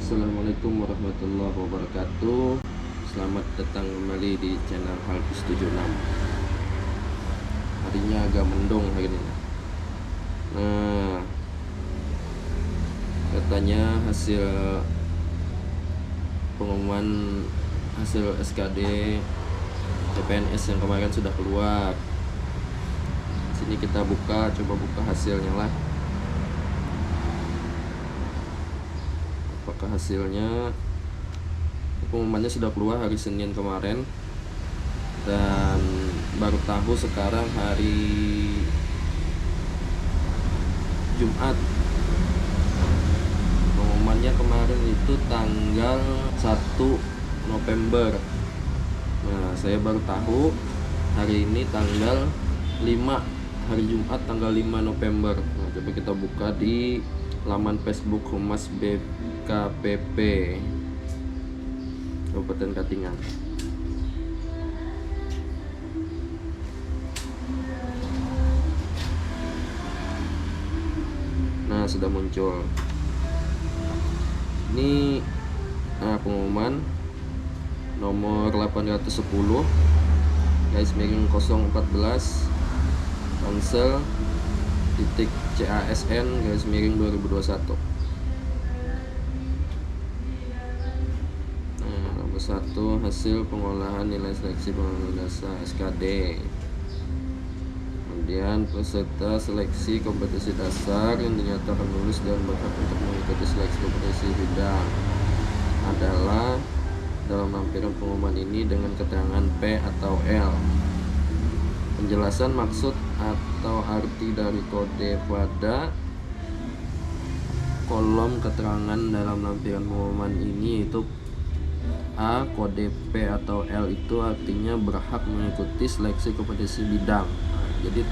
Assalamualaikum warahmatullahi wabarakatuh. Selamat datang kembali di channel Halpis 76. Harinya agak mendung hari ini. Nah, katanya hasil pengumuman hasil SKD CPNS yang kemarin sudah keluar. Sini kita coba buka hasilnya lah. Apakah hasilnya? Pengumumannya sudah keluar hari Senin kemarin, dan baru tahu sekarang hari Jumat. Pengumumannya kemarin itu tanggal 1 November. Nah, saya baru tahu hari ini tanggal 5, hari Jumat tanggal 5 November. Nah, coba kita buka di laman Facebook Humas BKPP Kabupaten Katingan. Nah, sudah muncul. Ini pengumuman nomor 810 garis miring 014 Tangsel titik CASN garis miring 2021. Nomor 1 hasil pengolahan nilai seleksi pengolahan dasar SKD. Kemudian peserta seleksi kompetisi dasar yang dinyatakan lulus dan berhak untuk mengikuti seleksi kompetisi bidang adalah dalam lampiran pengumuman ini dengan keterangan P atau L. Penjelasan maksud atau arti dari kode pada kolom keterangan dalam lampiran pengumuman ini itu A. Kode P atau L itu artinya berhak mengikuti seleksi kompetisi bidang. Jadi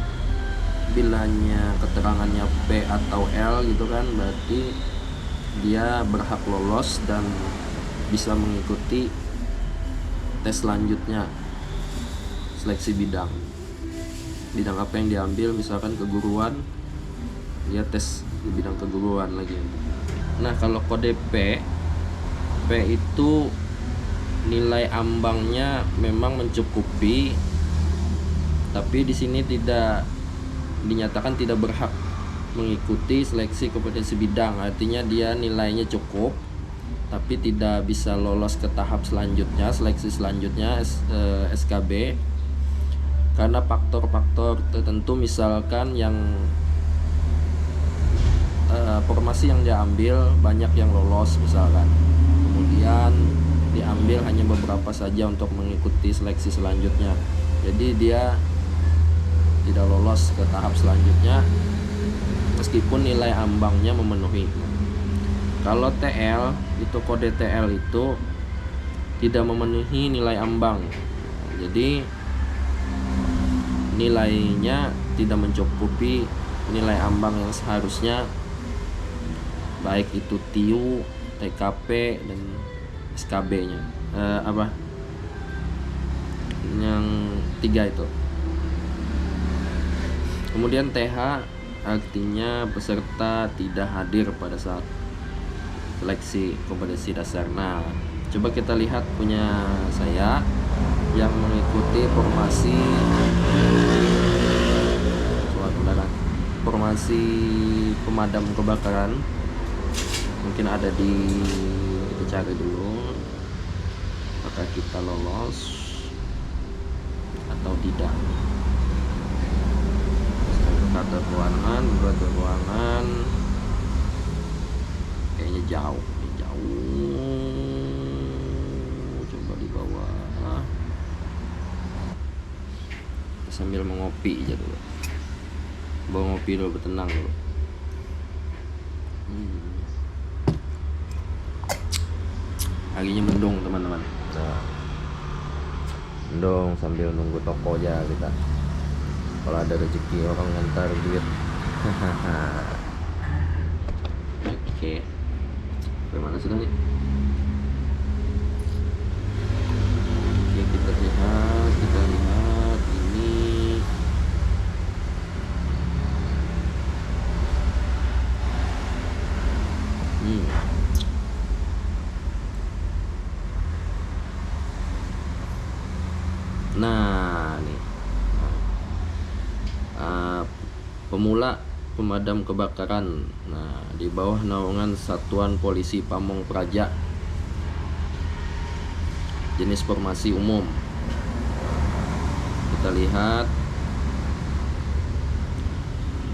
bilanya keterangannya P atau L gitu kan, berarti dia berhak lolos dan bisa mengikuti tes selanjutnya, seleksi bidang apa yang diambil. Misalkan keguruan, dia tes di bidang keguruan lagi. Nah, kalau kode P itu nilai ambangnya memang mencukupi, tapi di sini tidak dinyatakan tidak berhak mengikuti seleksi kompetensi bidang. Artinya dia nilainya cukup tapi tidak bisa lolos ke tahap selanjutnya, seleksi selanjutnya SKB, karena faktor-faktor tertentu. Misalkan yang formasi yang diambil banyak yang lolos misalkan, kemudian diambil hanya beberapa saja untuk mengikuti seleksi selanjutnya, jadi dia tidak lolos ke tahap selanjutnya meskipun nilai ambangnya memenuhi. Kalau TL itu, kode TL itu tidak memenuhi nilai ambang, jadi nilainya tidak mencukupi nilai ambang yang seharusnya, baik itu TIU, TKP, dan SKB-nya. Yang 3 itu. Kemudian TH artinya peserta tidak hadir pada saat seleksi kompetensi dasar. Nah, coba kita lihat punya saya yang mengikuti formasi pemadam kebakaran. Mungkin ada di, kita cari dulu apakah kita lolos atau tidak. Kata ruangan kayaknya jauh. Coba di bawah, sambil mengopi aja dulu. Bawa ngopi dulu, bertenang dulu. Harinya mendung teman-teman. Mendung sambil nunggu toko aja kita. Kalau ada rezeki orang ngantar duit. Oke. Bagaimana sudah nih? Oke, kita lihat ini. Nah, nih. Pemula pemadam kebakaran. Nah, di bawah naungan Satuan Polisi Pamong Praja. Jenis formasi umum. Kita lihat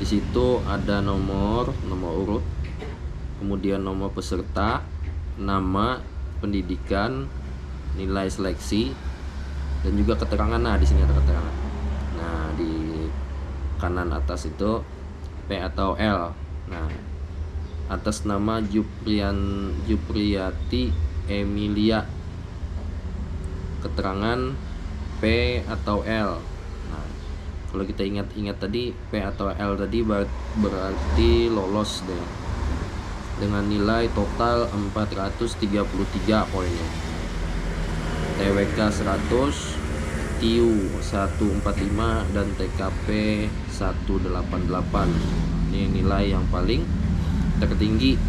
di situ ada nomor urut, kemudian nomor peserta, nama, pendidikan, nilai seleksi, dan juga keterangan. Nah, di sini ada keterangan. Nah, di kanan atas itu P atau L. Nah, atas nama Jupriati Emilia, keterangan P atau L. Nah, kalau kita ingat tadi P atau L tadi berarti lolos deh, dengan nilai total 433 poinnya. TWK 100, TIU 145, dan TKP 188. Ini nilai yang paling tertinggi.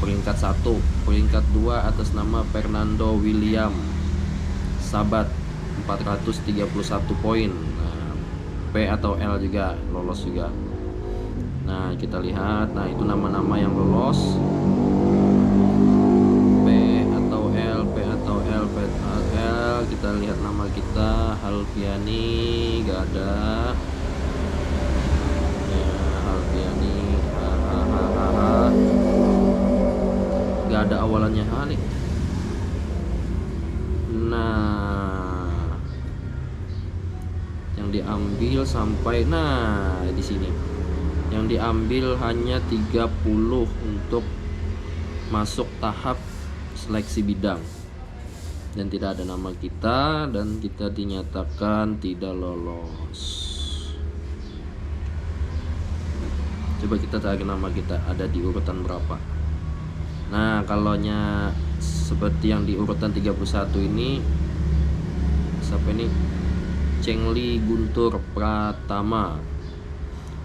Peringkat 1. Peringkat 2 atas nama Fernando William Sabat, 431 poin. Nah, P atau L juga lolos juga. Nah, kita lihat. Nah, itu nama-nama yang lolos. P atau L, P atau L, P atau L. Kita lihat nama kita, Halpiani, gak ada. Ya, Halpiani, gak ada awalannya H nih. Nah, yang diambil sampai, nah di sini yang diambil hanya 30 untuk masuk tahap seleksi bidang, dan tidak ada nama kita, dan kita dinyatakan tidak lolos. Coba kita cari nama kita ada di urutan berapa. Nah, kalaunya seperti yang di urutan 31 ini, siapa ini? Chengli Guntur Pratama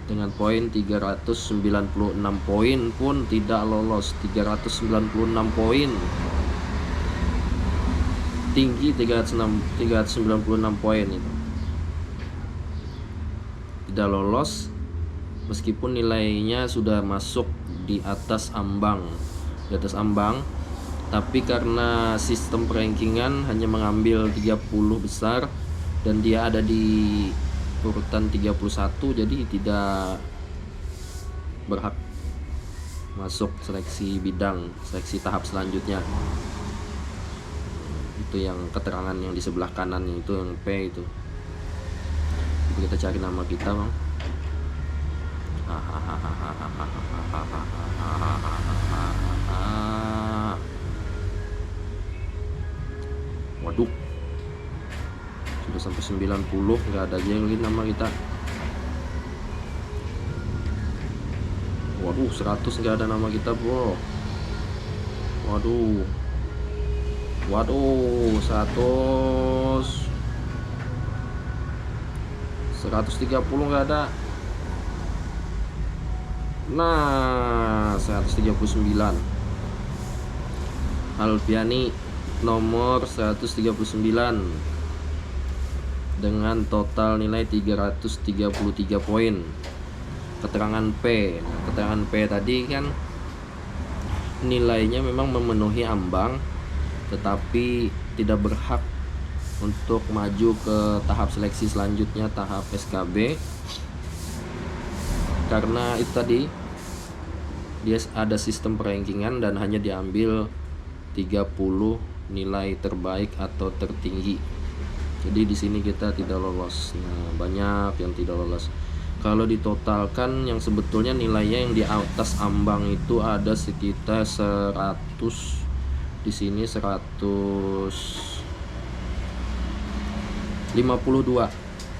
dengan poin 396 poin pun tidak lolos. 396 poin, tinggi 396 poin itu tidak lolos, meskipun nilainya sudah masuk di atas ambang, tapi karena sistem perankingan hanya mengambil 30 besar dan dia ada di urutan 31, jadi tidak berhak masuk seleksi bidang, seleksi tahap selanjutnya. Itu yang keterangan yang di sebelah kanan itu, yang P itu. Kita cari nama kita, Bang. Waduh, sudah sampai 90, nggak ada aja lagi nama kita. Waduh, 100 nggak ada nama kita, bro. Waduh, 130 nggak ada. Nah, 139. Alfiani nomor 139 dengan total nilai 333 poin. Keterangan P. Nah, keterangan P tadi kan nilainya memang memenuhi ambang, tetapi tidak berhak untuk maju ke tahap seleksi selanjutnya, tahap SKB, karena itu tadi dia ada sistem perankingan dan hanya diambil 30 nilai terbaik atau tertinggi. Jadi di sini kita tidak lolos. Nah, banyak yang tidak lolos. Kalau ditotalkan yang sebetulnya nilainya yang di atas ambang itu ada sekitar 100. Di sini 152.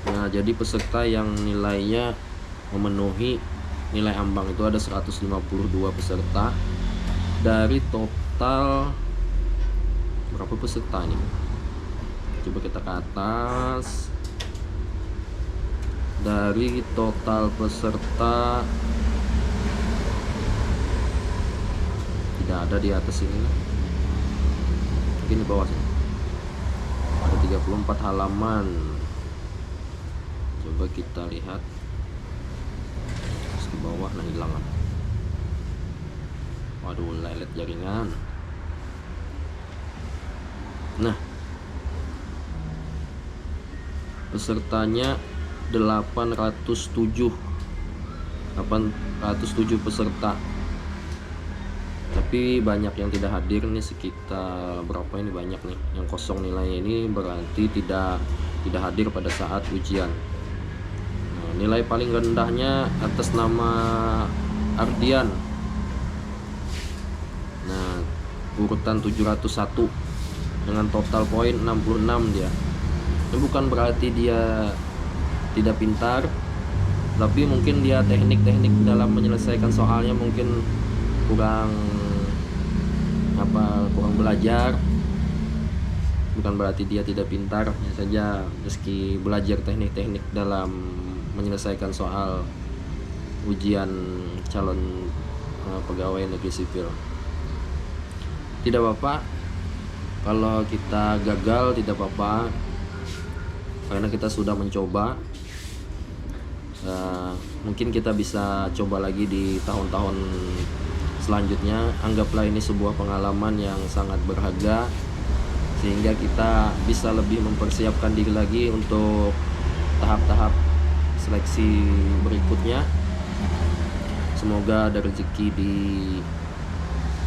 Nah, jadi peserta yang nilainya memenuhi nilai ambang itu ada 152 peserta dari total berapa peserta ini? Coba kita ke atas. Dari total peserta tidak ada di atas ini, mungkin di bawah sini ada 34 halaman. Coba kita lihat ke bawah. Nah, hilang. Waduh, lelet jaringan. Nah, pesertanya 807 peserta, tapi banyak yang tidak hadir nih, sekitar berapa ini, banyak nih yang kosong nilainya. Ini berarti tidak hadir pada saat ujian. Nah, nilai paling rendahnya atas nama Ardian. Nah, urutan 701 dengan total poin 66 dia. Ini bukan berarti dia tidak pintar, tapi mungkin dia teknik dalam menyelesaikan soalnya mungkin kurang belajar. Bukan berarti dia tidak pintar, hanya saja meski belajar teknik dalam menyelesaikan soal ujian calon pegawai negeri sipil. Tidak apa-apa kalau kita gagal, tidak apa-apa, karena kita sudah mencoba. Mungkin kita bisa coba lagi di tahun-tahun selanjutnya. Anggaplah ini sebuah pengalaman yang sangat berharga, sehingga kita bisa lebih mempersiapkan diri lagi untuk tahap-tahap seleksi berikutnya. Semoga ada rezeki di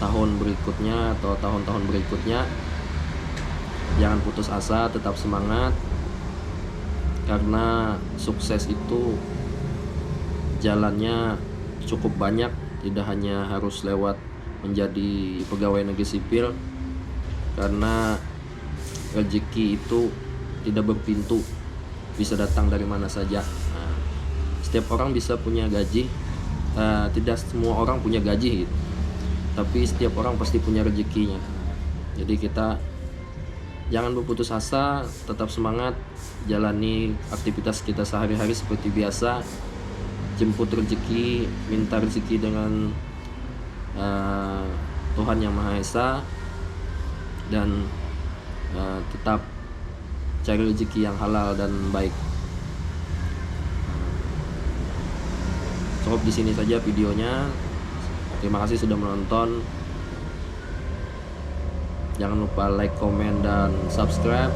tahun berikutnya atau tahun-tahun berikutnya. Jangan putus asa, tetap semangat, karena sukses itu jalannya cukup banyak, tidak hanya harus lewat menjadi pegawai negeri sipil, karena rezeki itu tidak berpintu, bisa datang dari mana saja. Nah, setiap orang bisa punya gaji, tidak semua orang punya gaji gitu, tapi setiap orang pasti punya rezekinya. Jadi kita jangan berputus asa, tetap semangat, jalani aktivitas kita sehari-hari seperti biasa, jemput rezeki, minta rezeki dengan Tuhan Yang Maha Esa, dan tetap cari rezeki yang halal dan baik. Cukup di sini saja videonya. Terima kasih sudah menonton. Jangan lupa like, komen, dan subscribe.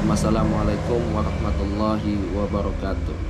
Wassalamualaikum warahmatullahi wabarakatuh.